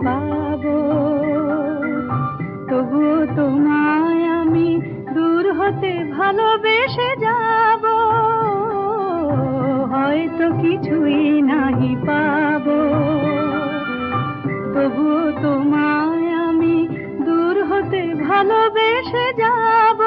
পাবো, তবুও তোমায় আমি দূর হতে ভালোবেসে যাব, হয়তো কিছুই নাহি পাবো, তবুও তোমায় আমি দূর হতে ভালোবেসে যাব।